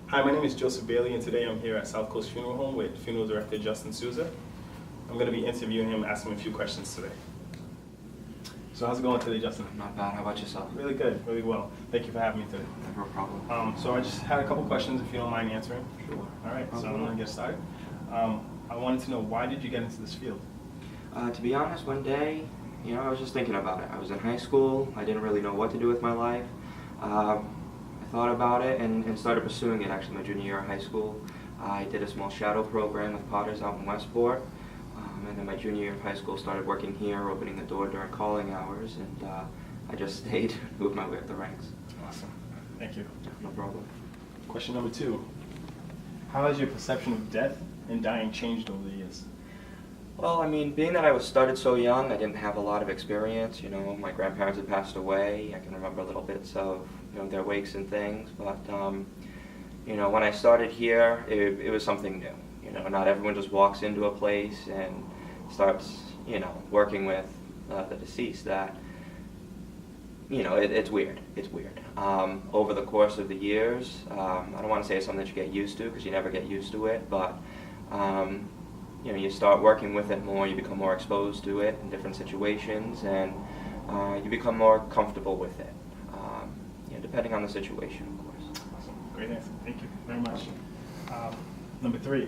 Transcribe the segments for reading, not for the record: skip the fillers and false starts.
Hi, my name is Joseph Bailey, and today I'm here at South Coast Funeral Home with Funeral Director Justin Souza. I'm going to be interviewing him, asking him a few questions today. So how's it going today, Justin? Not bad. How about yourself? Really good, really well. Thank you for having me today. No problem. So I just had a couple questions, if you don't mind answering. Sure. All right, so I'm going to get started. I wanted to know, why did you get into this field? To be honest, one day, I was just thinking about it. I was in high school. I didn't really know what to do with my life. I thought about it and started pursuing it actually my junior year of high school. I did a small shadow program with Potters out in Westport. And then my junior year of high school started working here, opening the door during calling hours, and I just stayed, moved my way up the ranks. Awesome. Thank you. No problem. Question number 2. How has your perception of death and dying changed over the years? Well, being that I was started so young, I didn't have a lot of experience. My grandparents had passed away. I can remember little bits of their wakes and things. But when I started here, it was something new. Not everyone just walks into a place and starts working with the deceased. That it's weird. It's weird. Over the course of the years, I don't want to say it's something that you get used to, because you never get used to it, but you start working with it more, you become more exposed to it in different situations, and you become more comfortable with it, depending on the situation, of course. Awesome. Great answer. Thank you very much. Number 3,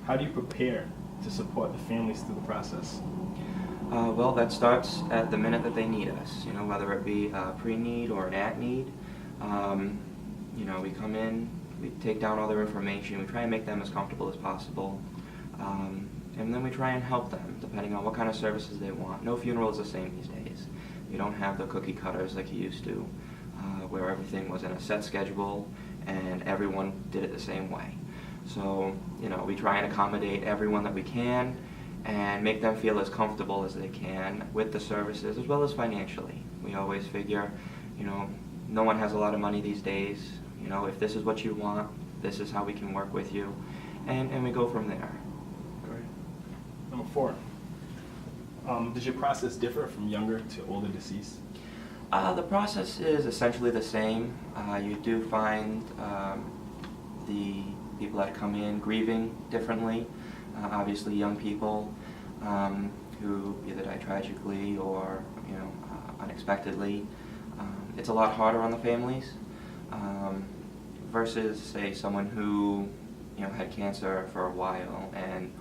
how do you prepare to support the families through the process? Well, that starts at the minute that they need us, whether it be a pre-need or an at-need. We come in, we take down all their information, we try and make them as comfortable as possible. And then we try and help them, depending on what kind of services they want. No funeral is the same these days. You don't have the cookie cutters like you used to, where everything was in a set schedule and everyone did it the same way. So, we try and accommodate everyone that we can and make them feel as comfortable as they can with the services, as well as financially. We always figure, no one has a lot of money these days. If this is what you want, this is how we can work with you, and we go from there. Great. Number 4, does your process differ from younger to older deceased? The process is essentially the same. You do find the people that come in grieving differently. Obviously, young people who either die tragically or unexpectedly. It's a lot harder on the families versus, say, someone who had cancer for a while, and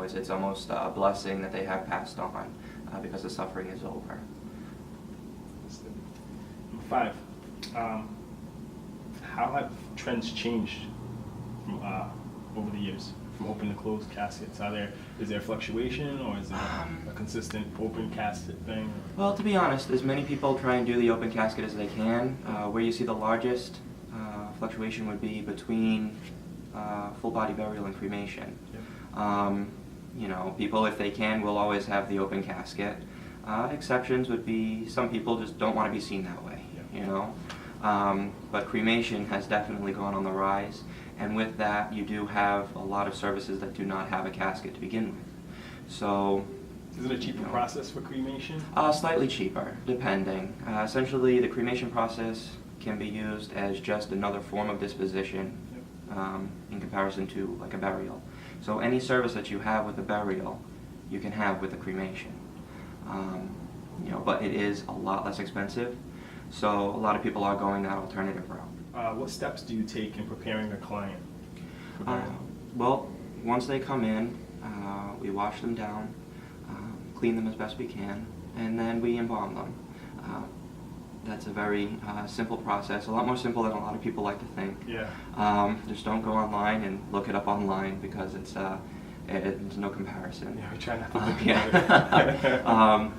it's almost a blessing that they have passed on because the suffering is over. Number 5, how have trends changed from over the years, from open to closed caskets? Is there fluctuation, or is it a consistent open casket thing? Well, to be honest, as many people try and do the open casket as they can. Where you see the largest fluctuation would be between full body burial and cremation. Yep. People, if they can, will always have the open casket. Exceptions would be some people just don't want to be seen that way. Yep. But cremation has definitely gone on the rise, and with that, you do have a lot of services that do not have a casket to begin with. So, is it a cheaper process for cremation? Slightly cheaper, depending. Essentially, the cremation process can be used as just another form of disposition. Yep. In comparison to like a burial. So any service that you have with a burial, you can have with a cremation. But it is a lot less expensive, so a lot of people are going that alternative route. What steps do you take in preparing a client for burial? Well, once they come in, we wash them down, clean them as best we can, and then we embalm them. That's a very simple process, a lot more simple than a lot of people like to think. Yeah. Just don't go online and look it up online, because it's no comparison. Yeah, we try not to think about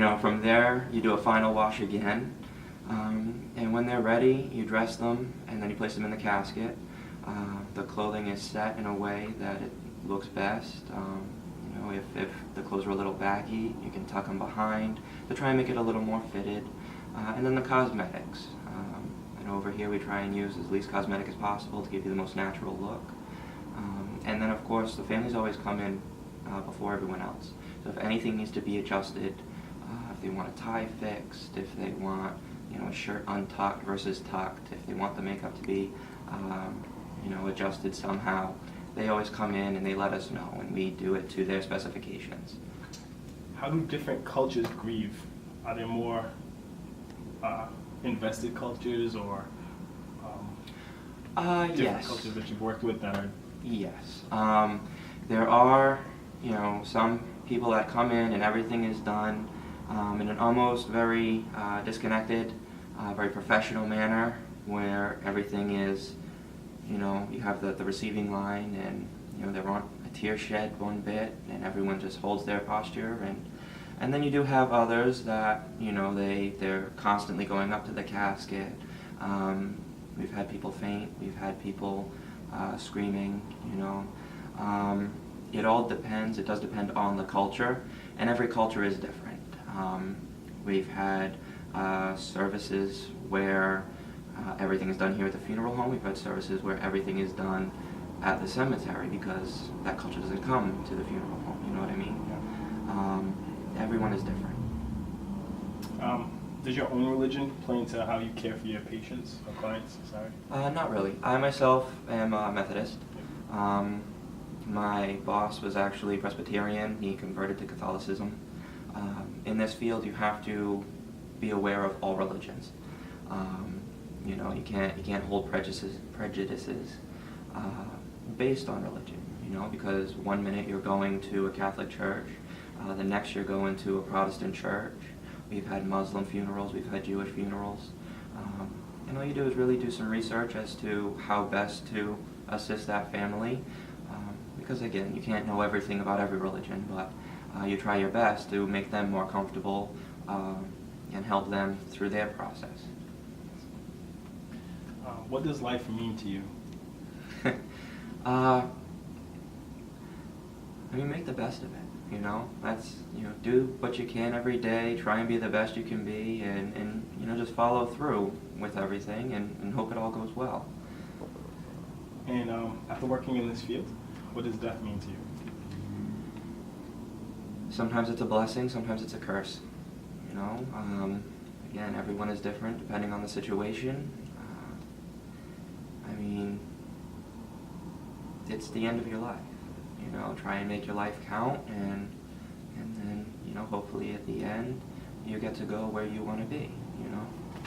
it. From there, you do a final wash again, and when they're ready, you dress them, and then you place them in the casket. The clothing is set in a way that it looks best. If the clothes are a little baggy, you can tuck them behind to try and make it a little more fitted. And then the cosmetics. And over here we try and use as least cosmetic as possible to give you the most natural look. And then of course the families always come in before everyone else. So if anything needs to be adjusted, if they want a tie fixed, if they want a shirt untucked versus tucked, if they want the makeup to be adjusted somehow, they always come in and they let us know, and we do it to their specifications. How do different cultures grieve? Are there more invested cultures or different Yes. cultures that you've worked with that are? Yes. There are, some people that come in and everything is done in an almost very disconnected, very professional manner, where everything is, you have the receiving line, and there aren't a tear shed one bit, and everyone just holds their posture, and then you do have others that they're constantly going up to the casket. We've had people faint. We've had people screaming. It all depends. It does depend on the culture, and every culture is different. We've had services where everything is done here at the funeral home. We've had services where everything is done at the cemetery, because that culture doesn't come to the funeral home. You know what I mean? Everyone is different. Does your own religion play into how you care for your patients or clients? Sorry. Not really. I myself am a Methodist. My boss was actually Presbyterian. He converted to Catholicism. In this field, you have to be aware of all religions. You can't hold prejudices based on religion. Because one minute you're going to a Catholic church, the next you're going to a Protestant church. We've had Muslim funerals, we've had Jewish funerals. And all you do is really do some research as to how best to assist that family. Because again, you can't know everything about every religion, but you try your best to make them more comfortable and help them through their process. What does life mean to you? Make the best of it. That's, do what you can every day, try and be the best you can be, and just follow through with everything, and hope it all goes well. And after working in this field, what does death mean to you? Sometimes it's a blessing, sometimes it's a curse. Again, everyone is different depending on the situation. It's the end of your life. Try and make your life count, and then, hopefully at the end, you get to go where you want to be,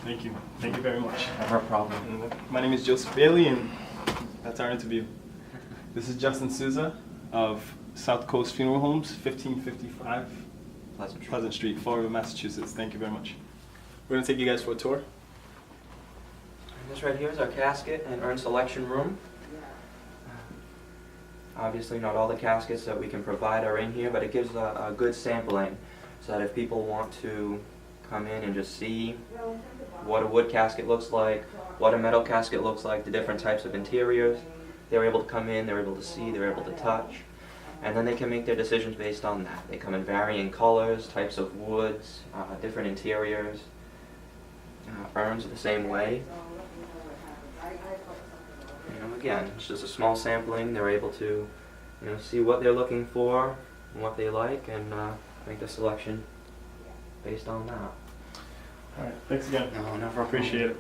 Thank you. Thank you very much. Never a problem. My name is Joseph Bailey, and that's our interview. This is Justin Souza of South Coast Funeral Homes, 1555 Pleasant Street, Fall River, Massachusetts. Thank you very much. We're going to take you guys for a tour. This right here is our casket and urn selection room. Obviously not all the caskets that we can provide are in here, but it gives a good sampling, so that if people want to come in and just see what a wood casket looks like, what a metal casket looks like, the different types of interiors, they're able to come in, they're able to see, they're able to touch, and then they can make their decisions based on that. They come in varying colors, types of woods, different interiors. Urns are the same way. Again, it's just a small sampling. They're able to, see what they're looking for and what they like, and make the selection based on that. All right. Thanks again. No, never. Appreciate it.